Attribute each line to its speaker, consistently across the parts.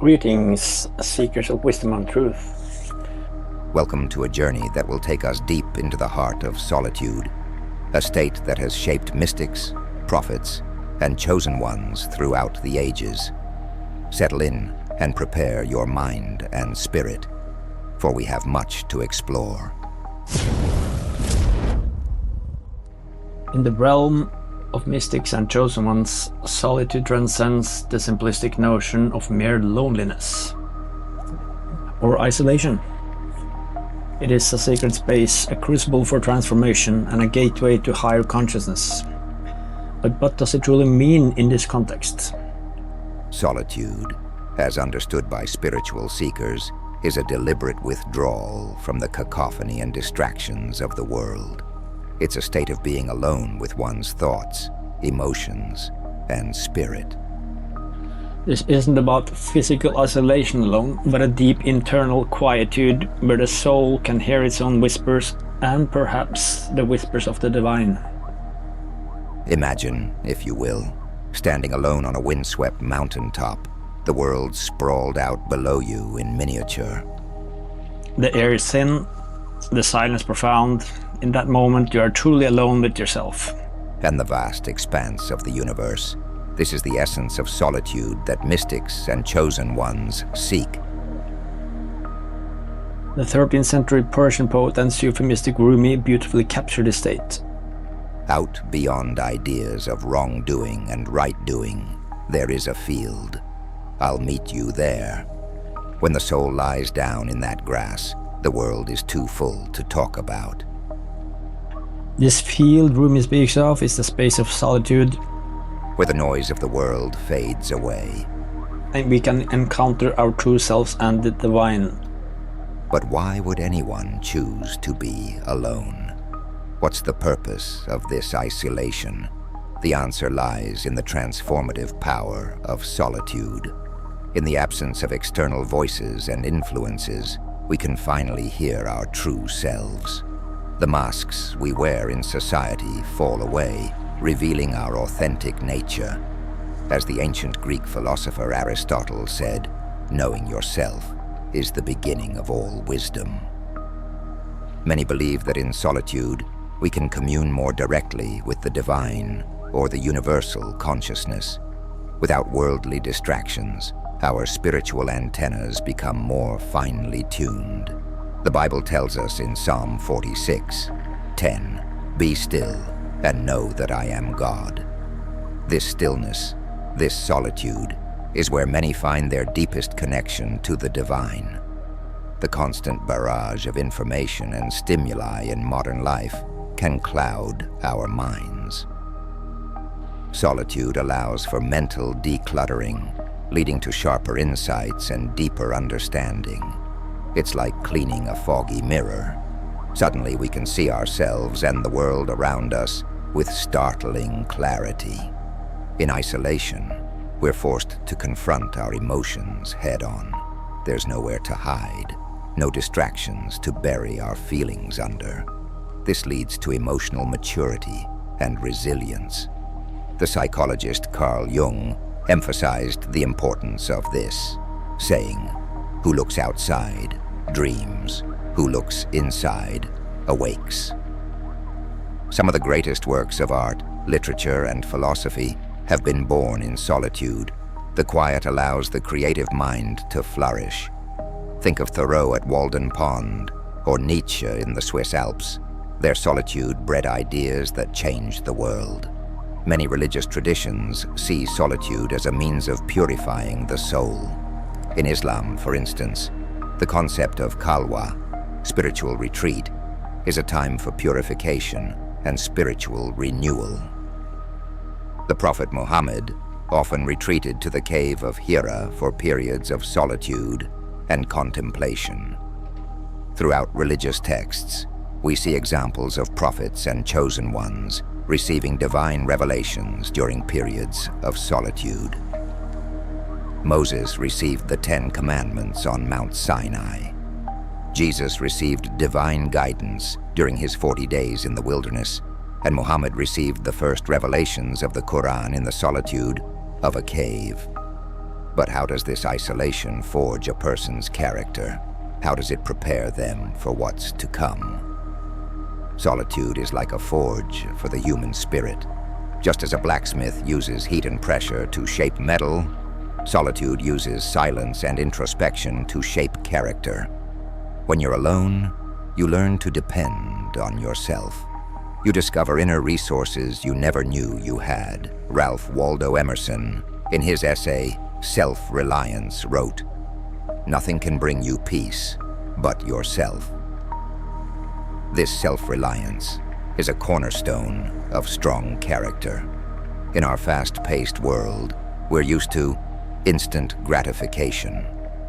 Speaker 1: Greetings, seekers of wisdom and truth.
Speaker 2: Welcome to a journey that will take us deep into the heart of solitude, a state that has shaped mystics, prophets, and chosen ones throughout the ages. Settle in and prepare your mind and spirit, for we have much to explore.
Speaker 1: In the realm of mystics and chosen ones, solitude transcends the simplistic notion of mere loneliness or isolation. It is a sacred space, a crucible for transformation, and a gateway to higher consciousness. But what does it truly mean in this context?
Speaker 2: Solitude, as understood by spiritual seekers, is a deliberate withdrawal from the cacophony and distractions of the world. It's a state of being alone with one's thoughts, emotions, and spirit.
Speaker 1: This isn't about physical isolation alone, but a deep internal quietude where the soul can hear its own whispers and perhaps the whispers of the divine.
Speaker 2: Imagine, if you will, standing alone on a windswept mountaintop, the world sprawled out below you in miniature.
Speaker 1: The air is thin, the silence profound. In that moment, you are truly alone with yourself.
Speaker 2: And the vast expanse of the universe. This is the essence of solitude that mystics and chosen ones seek.
Speaker 1: The 13th century Persian poet and Sufi mystic Rumi beautifully captured this state.
Speaker 2: Out beyond ideas of wrongdoing and right-doing, there is a field. I'll meet you there. When the soul lies down in that grass, the world is too full to talk about.
Speaker 1: This field Rumi speaks of is the space of solitude,
Speaker 2: where the noise of the world fades away.
Speaker 1: And we can encounter our true selves and the divine.
Speaker 2: But why would anyone choose to be alone? What's the purpose of this isolation? The answer lies in the transformative power of solitude. In the absence of external voices and influences, we can finally hear our true selves. The masks we wear in society fall away, revealing our authentic nature. As the ancient Greek philosopher Aristotle said, knowing yourself is the beginning of all wisdom. Many believe that in solitude, we can commune more directly with the divine or the universal consciousness. Without worldly distractions, our spiritual antennas become more finely tuned. The Bible tells us in Psalm 46:10, "Be still and know that I am God." This stillness, this solitude, is where many find their deepest connection to the divine. The constant barrage of information and stimuli in modern life can cloud our minds. Solitude allows for mental decluttering, leading to sharper insights and deeper understanding. It's like cleaning a foggy mirror. Suddenly we can see ourselves and the world around us with startling clarity. In isolation, we're forced to confront our emotions head-on. There's nowhere to hide, no distractions to bury our feelings under. This leads to emotional maturity and resilience. The psychologist Carl Jung emphasized the importance of this, saying, "Who looks outside dreams, who looks inside awakes." Some of the greatest works of art, literature, and philosophy have been born in solitude. The quiet allows the creative mind to flourish. Think of Thoreau at Walden Pond or Nietzsche in the Swiss Alps. Their solitude bred ideas that changed the world. Many religious traditions see solitude as a means of purifying the soul. In Islam, for instance, the concept of Khalwah, spiritual retreat, is a time for purification and spiritual renewal. The Prophet Muhammad often retreated to the cave of Hira for periods of solitude and contemplation. Throughout religious texts, we see examples of prophets and chosen ones receiving divine revelations during periods of solitude. Moses received the 10 Commandments on Mount Sinai. Jesus received divine guidance during his 40 days in the wilderness, and Muhammad received the first revelations of the Quran in the solitude of a cave. But how does this isolation forge a person's character? How does it prepare them for what's to come? Solitude is like a forge for the human spirit. Just as a blacksmith uses heat and pressure to shape metal, solitude uses silence and introspection to shape character. When you're alone, you learn to depend on yourself. You discover inner resources you never knew you had. Ralph Waldo Emerson, in his essay, Self-Reliance, wrote, "Nothing can bring you peace but yourself." This self-reliance is a cornerstone of strong character. In our fast-paced world, we're used to instant gratification.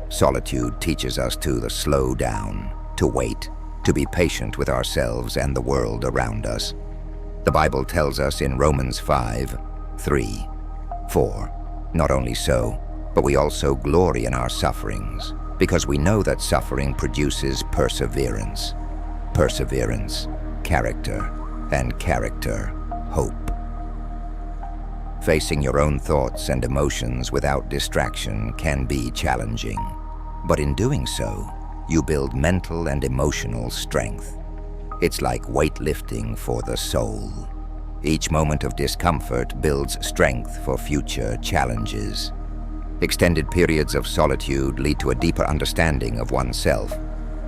Speaker 2: Solitude teaches us to slow down, to wait, to be patient with ourselves and the world around us. The Bible tells us in Romans 5:3-4, "Not only so, but we also glory in our sufferings, because we know that suffering produces perseverance. Perseverance, character, and character, hope." Facing your own thoughts and emotions without distraction can be challenging, but in doing so, you build mental and emotional strength. It's like weightlifting for the soul. Each moment of discomfort builds strength for future challenges. Extended periods of solitude lead to a deeper understanding of oneself.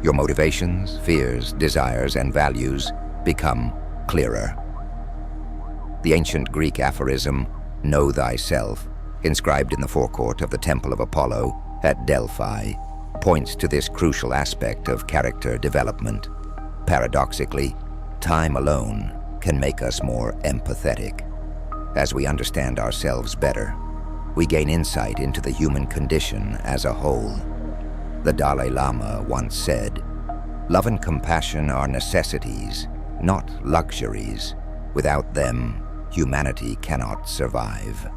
Speaker 2: Your motivations, fears, desires, and values become clearer. The ancient Greek aphorism, "Know thyself," inscribed in the forecourt of the Temple of Apollo at Delphi, points to this crucial aspect of character development. Paradoxically, time alone can make us more empathetic. As we understand ourselves better, we gain insight into the human condition as a whole. The Dalai Lama once said, "Love and compassion are necessities, not luxuries. Without them, humanity cannot survive."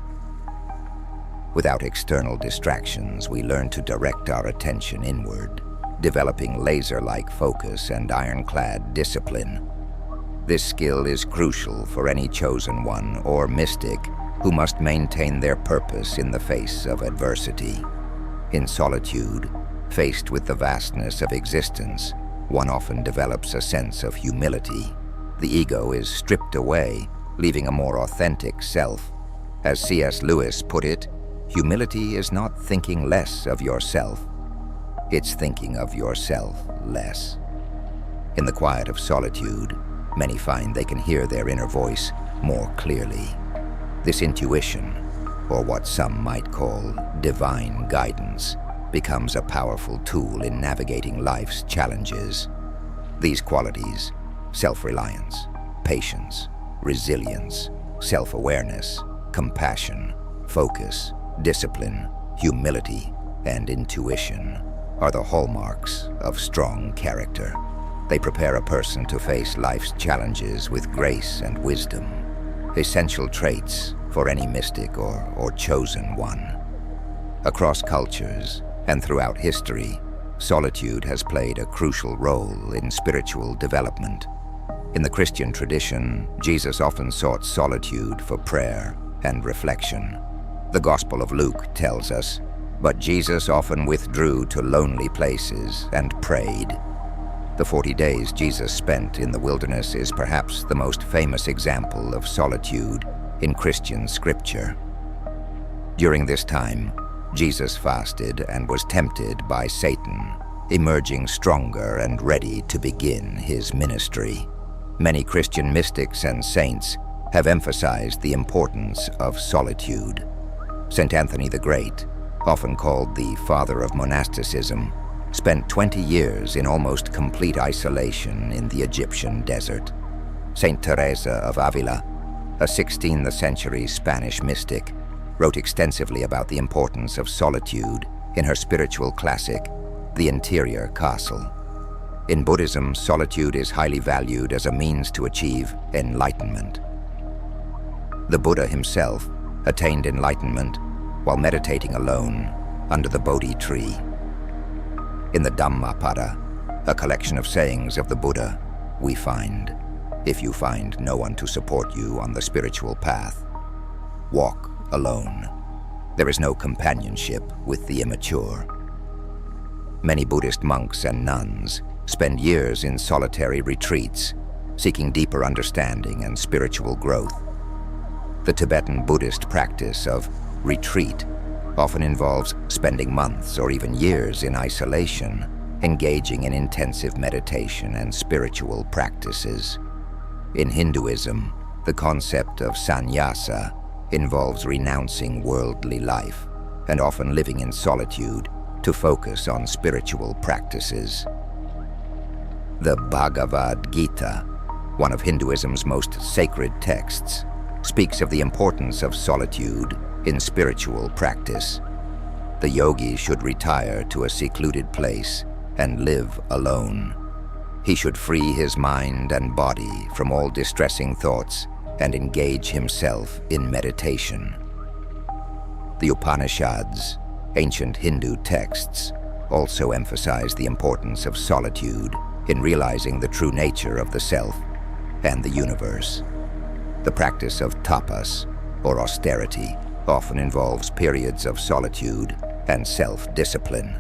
Speaker 2: Without external distractions, we learn to direct our attention inward, developing laser-like focus and ironclad discipline. This skill is crucial for any chosen one or mystic who must maintain their purpose in the face of adversity. In solitude, faced with the vastness of existence, one often develops a sense of humility. The ego is stripped away, leaving a more authentic self. As C.S. Lewis put it, humility is not thinking less of yourself, it's thinking of yourself less. In the quiet of solitude, many find they can hear their inner voice more clearly. This intuition, or what some might call divine guidance, becomes a powerful tool in navigating life's challenges. These qualities, self-reliance, patience, resilience, self-awareness, compassion, focus, discipline, humility, and intuition, are the hallmarks of strong character. They prepare a person to face life's challenges with grace and wisdom, essential traits for any mystic or chosen one. Across cultures and throughout history, solitude has played a crucial role in spiritual development. In the Christian tradition, Jesus often sought solitude for prayer and reflection. The Gospel of Luke tells us, "But Jesus often withdrew to lonely places and prayed." The 40 days Jesus spent in the wilderness is perhaps the most famous example of solitude in Christian scripture. During this time, Jesus fasted and was tempted by Satan, emerging stronger and ready to begin his ministry. Many Christian mystics and saints have emphasized the importance of solitude. St. Anthony the Great, often called the father of monasticism, spent 20 years in almost complete isolation in the Egyptian desert. St. Teresa of Ávila, a 16th century Spanish mystic, wrote extensively about the importance of solitude in her spiritual classic, The Interior Castle. In Buddhism, solitude is highly valued as a means to achieve enlightenment. The Buddha himself attained enlightenment while meditating alone under the Bodhi tree. In the Dhammapada, a collection of sayings of the Buddha, we find, "If you find no one to support you on the spiritual path, walk alone. There is no companionship with the immature. Many Buddhist monks and nuns spend years in solitary retreats, seeking deeper understanding and spiritual growth. The Tibetan Buddhist practice of retreat often involves spending months or even years in isolation, engaging in intensive meditation and spiritual practices. In Hinduism, the concept of sannyasa involves renouncing worldly life and often living in solitude to focus on spiritual practices. The Bhagavad Gita, one of Hinduism's most sacred texts, speaks of the importance of solitude in spiritual practice. The yogi should retire to a secluded place and live alone. He should free his mind and body from all distressing thoughts and engage himself in meditation. The Upanishads, ancient Hindu texts, also emphasize the importance of solitude in realizing the true nature of the self and the universe. The practice of tapas, or austerity, often involves periods of solitude and self-discipline.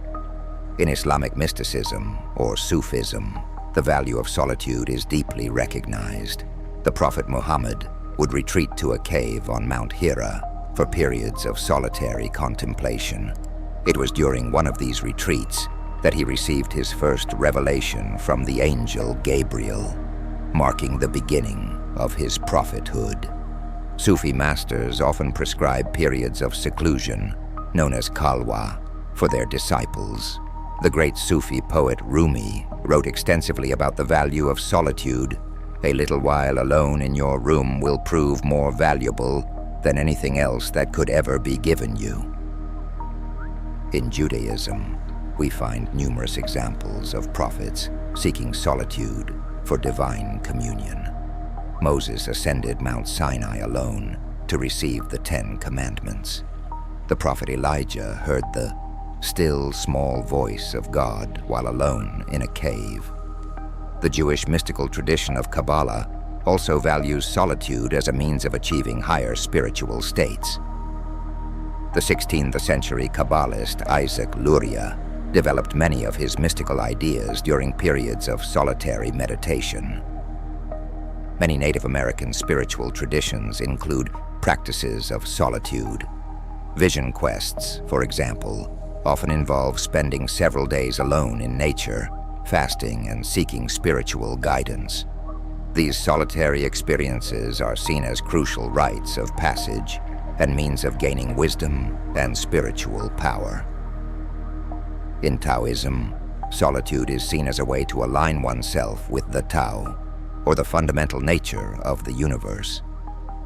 Speaker 2: In Islamic mysticism, or Sufism, the value of solitude is deeply recognized. The Prophet Muhammad would retreat to a cave on Mount Hira for periods of solitary contemplation. It was during one of these retreats that he received his first revelation from the angel Gabriel, marking the beginning of his prophethood. Sufi masters often prescribe periods of seclusion, known as Khalwah, for their disciples. The great Sufi poet Rumi wrote extensively about the value of solitude. A little while alone in your room will prove more valuable than anything else that could ever be given you. In Judaism, we find numerous examples of prophets seeking solitude for divine communion. Moses ascended Mount Sinai alone to receive the 10 Commandments. The prophet Elijah heard the still small voice of God while alone in a cave. The Jewish mystical tradition of Kabbalah also values solitude as a means of achieving higher spiritual states. The 16th century Kabbalist Isaac Luria developed many of his mystical ideas during periods of solitary meditation. Many Native American spiritual traditions include practices of solitude. Vision quests, for example, often involve spending several days alone in nature, fasting and seeking spiritual guidance. These solitary experiences are seen as crucial rites of passage and means of gaining wisdom and spiritual power. In Taoism, solitude is seen as a way to align oneself with the Tao, or the fundamental nature of the universe.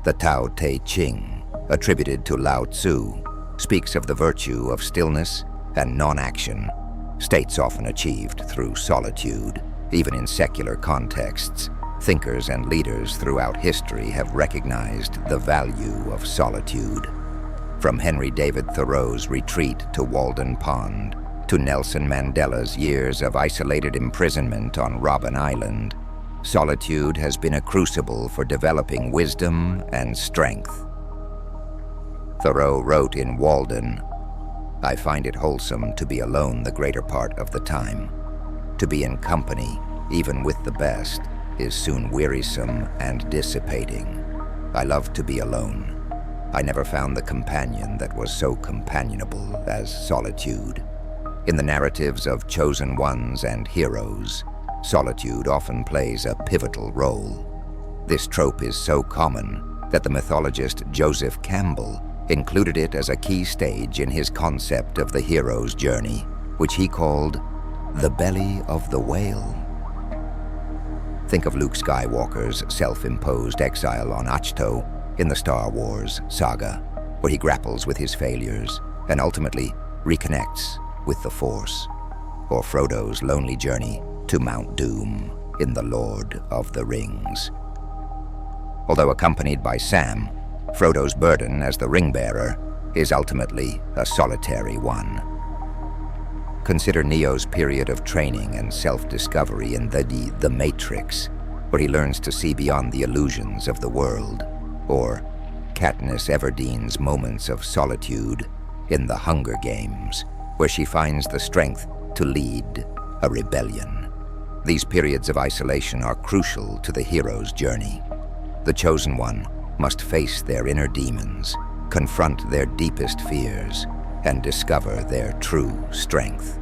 Speaker 2: The Tao Te Ching, attributed to Lao Tzu, speaks of the virtue of stillness and non-action, states often achieved through solitude. Even in secular contexts, thinkers and leaders throughout history have recognized the value of solitude. From Henry David Thoreau's retreat to Walden Pond, to Nelson Mandela's years of isolated imprisonment on Robben Island, solitude has been a crucible for developing wisdom and strength. Thoreau wrote in Walden, "I find it wholesome to be alone the greater part of the time. To be in company, even with the best, is soon wearisome and dissipating. I love to be alone. I never found the companion that was so companionable as solitude." In the narratives of chosen ones and heroes, solitude often plays a pivotal role. This trope is so common that the mythologist Joseph Campbell included it as a key stage in his concept of the hero's journey, which he called the belly of the whale. Think of Luke Skywalker's self-imposed exile on Ahch-To in the Star Wars saga, where he grapples with his failures and ultimately reconnects with the Force, or Frodo's lonely journey to Mount Doom in The Lord of the Rings. Although accompanied by Sam, Frodo's burden as the ring-bearer is ultimately a solitary one. Consider Neo's period of training and self-discovery in The Matrix, where he learns to see beyond the illusions of the world, or Katniss Everdeen's moments of solitude in the Hunger Games, where she finds the strength to lead a rebellion. These periods of isolation are crucial to the hero's journey. The chosen one must face their inner demons, confront their deepest fears, and discover their true strength.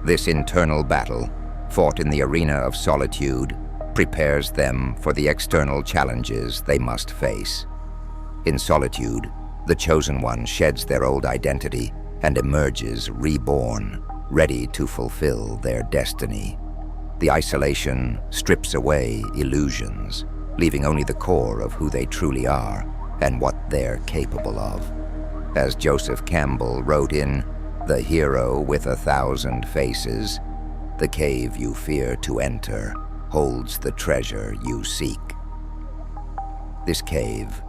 Speaker 2: This internal battle, fought in the arena of solitude, prepares them for the external challenges they must face. In solitude, the chosen one sheds their old identity and emerges reborn, ready to fulfill their destiny. The isolation strips away illusions, leaving only the core of who they truly are and what they're capable of. As Joseph Campbell wrote in The Hero with 1,000 Faces, the cave you fear to enter holds the treasure you seek. This cave,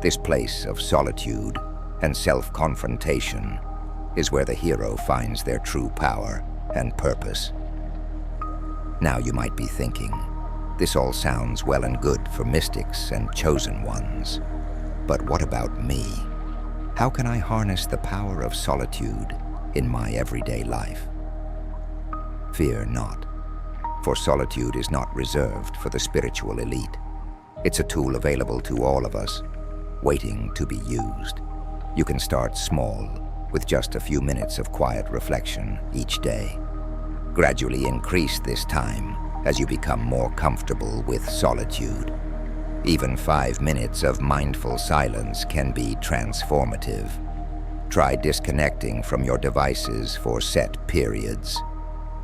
Speaker 2: this place of solitude and self-confrontation, is where the hero finds their true power and purpose. Now you might be thinking, this all sounds well and good for mystics and chosen ones. But what about me? How can I harness the power of solitude in my everyday life? Fear not, for solitude is not reserved for the spiritual elite. It's a tool available to all of us, waiting to be used. You can start small, with just a few minutes of quiet reflection each day. Gradually increase this time as you become more comfortable with solitude. Even 5 minutes of mindful silence can be transformative. Try disconnecting from your devices for set periods.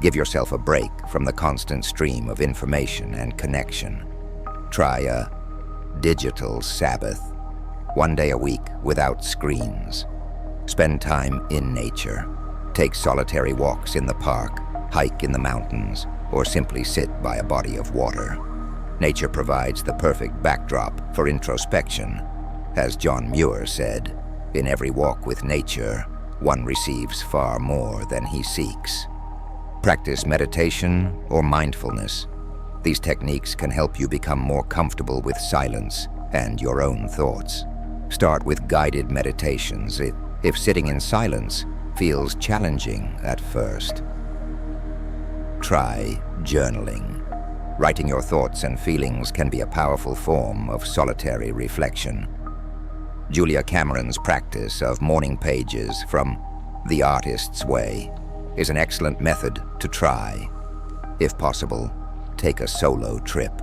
Speaker 2: Give yourself a break from the constant stream of information and connection. Try a digital Sabbath, 1 day a week without screens. Spend time in nature. Take solitary walks in the park, hike in the mountains, or simply sit by a body of water. Nature provides the perfect backdrop for introspection. As John Muir said, in every walk with nature, one receives far more than he seeks. Practice meditation or mindfulness. These techniques can help you become more comfortable with silence and your own thoughts. Start with guided meditations if sitting in silence feels challenging at first. Try journaling. Writing your thoughts and feelings can be a powerful form of solitary reflection. Julia Cameron's practice of morning pages from The Artist's Way is an excellent method to try. If possible, take a solo trip.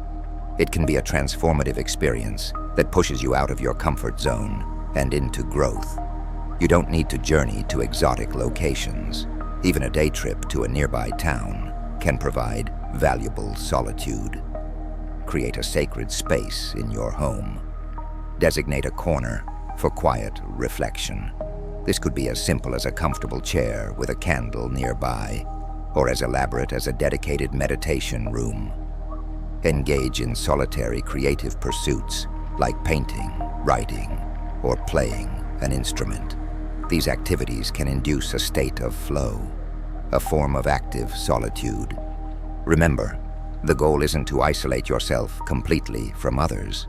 Speaker 2: It can be a transformative experience that pushes you out of your comfort zone and into growth. You don't need to journey to exotic locations. Even a day trip to a nearby town can provide valuable solitude. Create a sacred space in your home. Designate a corner for quiet reflection. This could be as simple as a comfortable chair with a candle nearby, or as elaborate as a dedicated meditation room. Engage in solitary creative pursuits like painting, writing, or playing an instrument. These activities can induce a state of flow, a form of active solitude. Remember, the goal isn't to isolate yourself completely from others.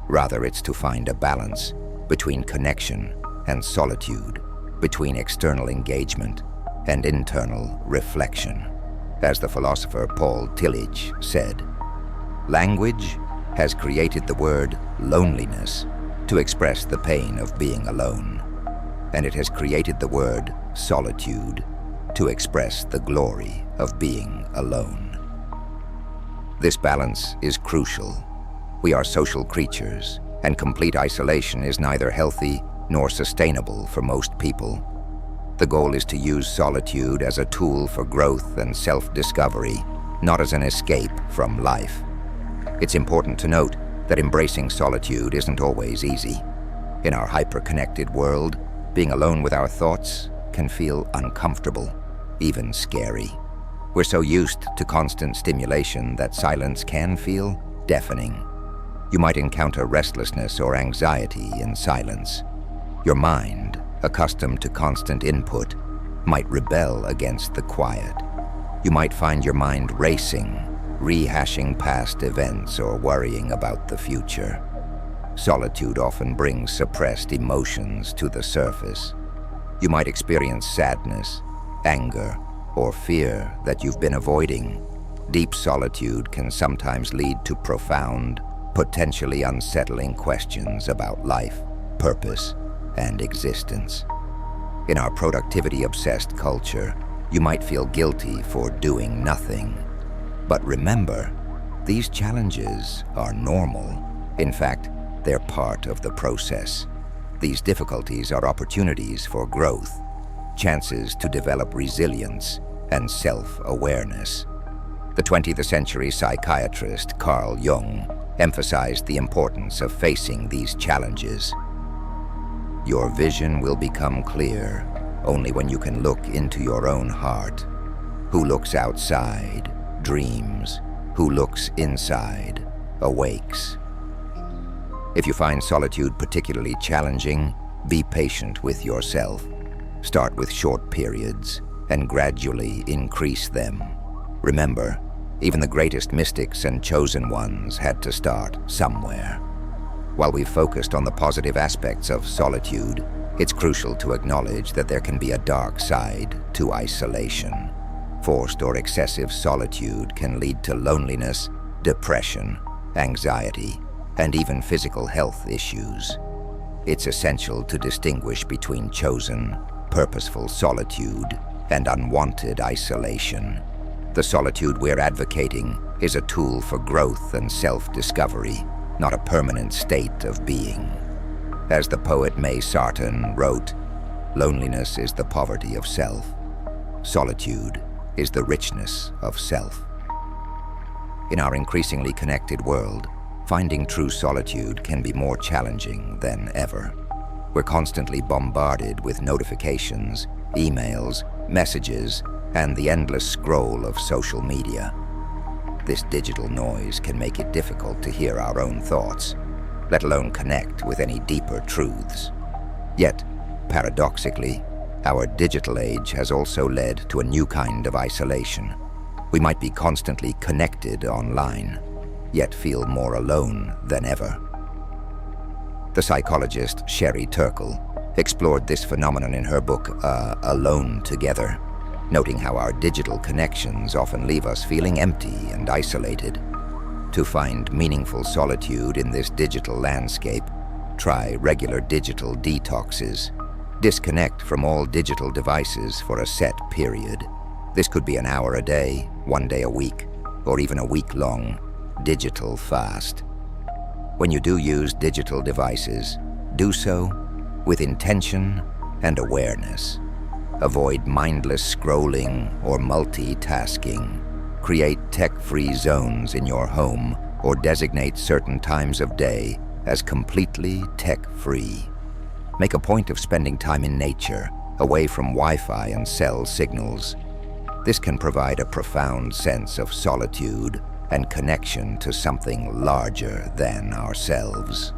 Speaker 2: Rather, it's to find a balance between connection and solitude, between external engagement and internal reflection. As the philosopher Paul Tillich said, language has created the word loneliness to express the pain of being alone, and it has created the word solitude to express the glory of being alone. This balance is crucial. We are social creatures, and complete isolation is neither healthy nor sustainable for most people. The goal is to use solitude as a tool for growth and self-discovery, not as an escape from life. It's important to note that embracing solitude isn't always easy. In our hyper-connected world, being alone with our thoughts can feel uncomfortable, even scary. We're so used to constant stimulation that silence can feel deafening. You might encounter restlessness or anxiety in silence. Your mind, accustomed to constant input, might rebel against the quiet. You might find your mind racing, rehashing past events or worrying about the future. Solitude often brings suppressed emotions to the surface. You might experience sadness, anger, or fear that you've been avoiding. Deep solitude can sometimes lead to profound, potentially unsettling questions about life, purpose, and existence. In our productivity-obsessed culture, you might feel guilty for doing nothing. But remember, these challenges are normal. In fact, they're part of the process. These difficulties are opportunities for growth, chances to develop resilience and self-awareness. The 20th century psychiatrist Carl Jung emphasized the importance of facing these challenges. Your vision will become clear only when you can look into your own heart. Who looks outside dreams. Who looks inside awakes. If you find solitude particularly challenging, be patient with yourself. Start with short periods and gradually increase them. Remember, even the greatest mystics and chosen ones had to start somewhere. While we've focused on the positive aspects of solitude, it's crucial to acknowledge that there can be a dark side to isolation. Forced or excessive solitude can lead to loneliness, depression, anxiety, and even physical health issues. It's essential to distinguish between chosen, purposeful solitude and unwanted isolation. The solitude we're advocating is a tool for growth and self-discovery, not a permanent state of being. As the poet May Sarton wrote, "Loneliness is the poverty of self. Solitude is the richness of self." In our increasingly connected world, finding true solitude can be more challenging than ever. We're constantly bombarded with notifications, emails, messages, and the endless scroll of social media. This digital noise can make it difficult to hear our own thoughts, let alone connect with any deeper truths. Yet, paradoxically, our digital age has also led to a new kind of isolation. We might be constantly connected online, yet feel more alone than ever. The psychologist Sherry Turkle explored this phenomenon in her book, Alone Together, noting how our digital connections often leave us feeling empty and isolated. To find meaningful solitude in this digital landscape, try regular digital detoxes. Disconnect from all digital devices for a set period. This could be an hour a day, 1 day a week, or even a week-long digital fast. When you do use digital devices, do so with intention and awareness. Avoid mindless scrolling or multitasking. Create tech-free zones in your home or designate certain times of day as completely tech-free. Make a point of spending time in nature, away from Wi-Fi and cell signals. This can provide a profound sense of solitude and connection to something larger than ourselves.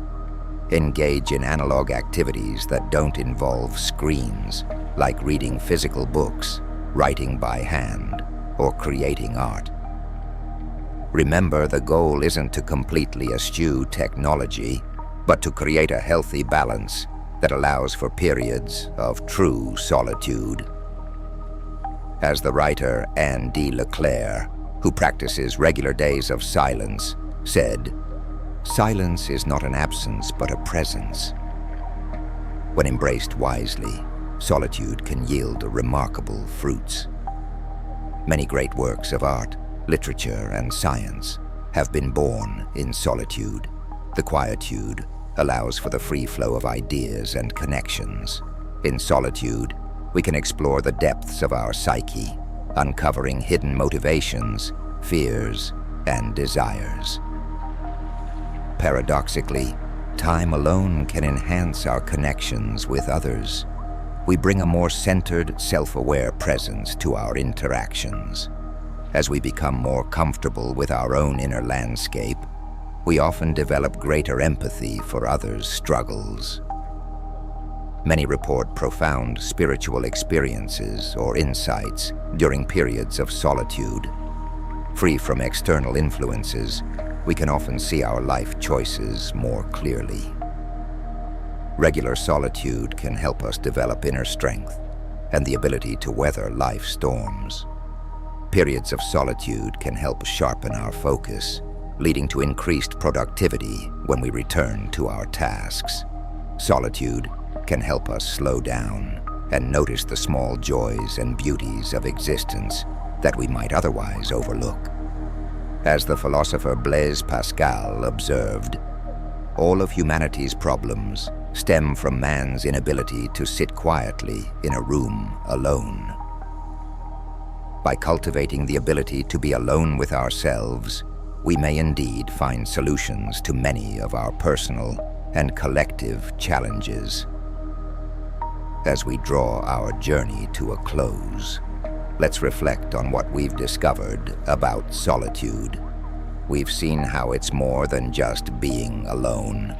Speaker 2: Engage in analog activities that don't involve screens, like reading physical books, writing by hand, or creating art. Remember, the goal isn't to completely eschew technology, but to create a healthy balance that allows for periods of true solitude. As the writer Anne D. Leclerc, who practices regular days of silence, said, "Silence is not an absence but a presence." When embraced wisely, solitude can yield remarkable fruits. Many great works of art, literature, and science have been born in solitude. The quietude allows for the free flow of ideas and connections. In solitude, we can explore the depths of our psyche, uncovering hidden motivations, fears, and desires. Paradoxically, time alone can enhance our connections with others. We bring a more centered, self-aware presence to our interactions. As we become more comfortable with our own inner landscape, we often develop greater empathy for others' struggles. Many report profound spiritual experiences or insights during periods of solitude. Free from external influences, we can often see our life choices more clearly. Regular solitude can help us develop inner strength and the ability to weather life's storms. Periods of solitude can help sharpen our focus, leading to increased productivity when we return to our tasks. Solitude can help us slow down and notice the small joys and beauties of existence that we might otherwise overlook. As the philosopher Blaise Pascal observed, all of humanity's problems stem from man's inability to sit quietly in a room alone. By cultivating the ability to be alone with ourselves, we may indeed find solutions to many of our personal and collective challenges. As we draw our journey to a close, let's reflect on what we've discovered about solitude. We've seen how it's more than just being alone.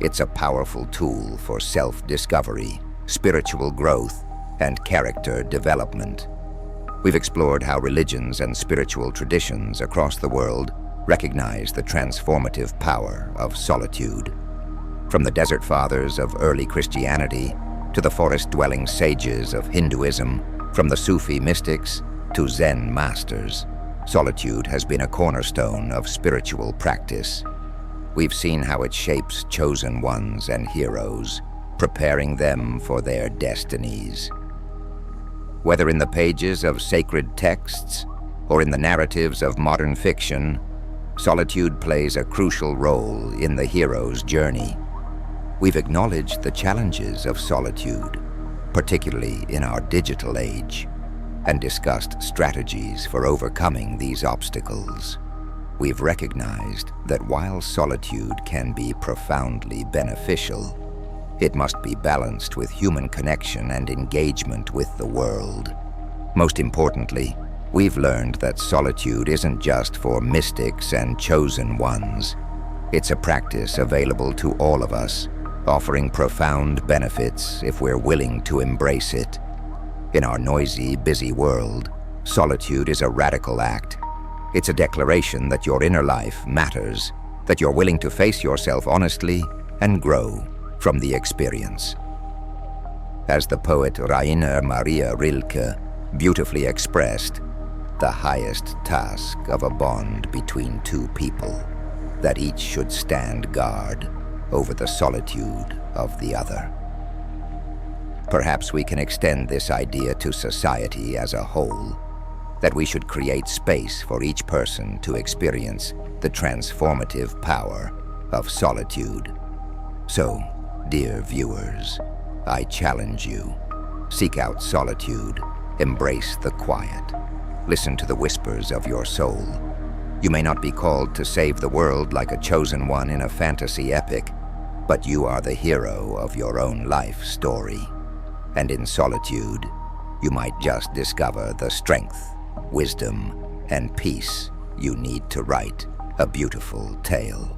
Speaker 2: It's a powerful tool for self-discovery, spiritual growth, and character development. We've explored how religions and spiritual traditions across the world recognize the transformative power of solitude. From the desert fathers of early Christianity to the forest-dwelling sages of Hinduism, from the Sufi mystics to Zen masters, solitude has been a cornerstone of spiritual practice. We've seen how it shapes chosen ones and heroes, preparing them for their destinies. Whether in the pages of sacred texts or in the narratives of modern fiction, solitude plays a crucial role in the hero's journey. We've acknowledged the challenges of solitude, particularly in our digital age, and discussed strategies for overcoming these obstacles. We've recognized that while solitude can be profoundly beneficial, it must be balanced with human connection and engagement with the world. Most importantly, we've learned that solitude isn't just for mystics and chosen ones. It's a practice available to all of us, offering profound benefits if we're willing to embrace it. In our noisy, busy world, solitude is a radical act. It's a declaration that your inner life matters, that you're willing to face yourself honestly and grow from the experience. As the poet Rainer Maria Rilke beautifully expressed, the highest task of a bond between two people, that each should stand guard over the solitude of the other. Perhaps we can extend this idea to society as a whole, that we should create space for each person to experience the transformative power of solitude. So, dear viewers, I challenge you. Seek out solitude, embrace the quiet, listen to the whispers of your soul. You may not be called to save the world like a chosen one in a fantasy epic, but you are the hero of your own life story. And in solitude, you might just discover the strength, wisdom, and peace you need to write a beautiful tale.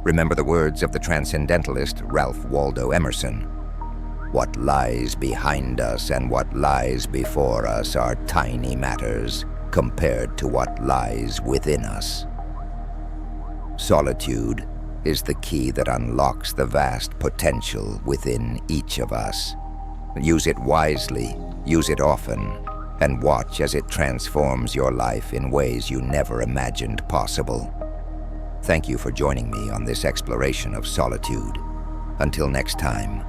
Speaker 2: Remember the words of the transcendentalist Ralph Waldo Emerson. What lies behind us and what lies before us are tiny matters compared to what lies within us. Solitude is the key that unlocks the vast potential within each of us. Use it wisely, use it often, and watch as it transforms your life in ways you never imagined possible. Thank you for joining me on this exploration of solitude. Until next time,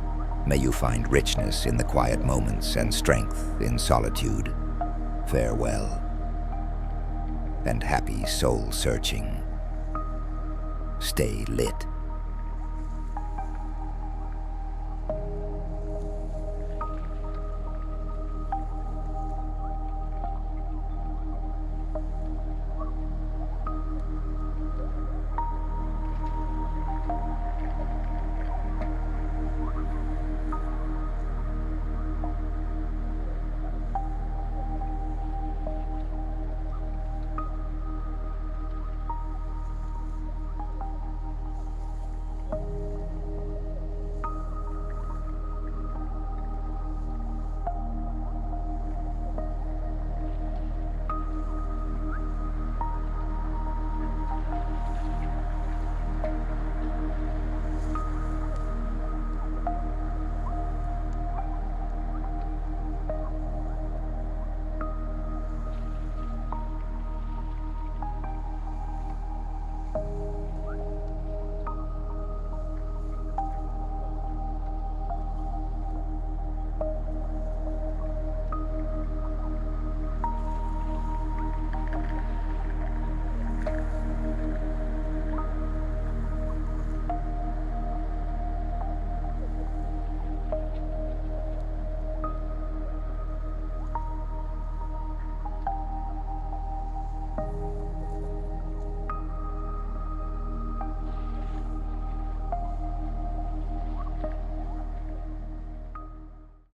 Speaker 2: may you find richness in the quiet moments and strength in solitude. Farewell, and happy soul searching. Stay lit.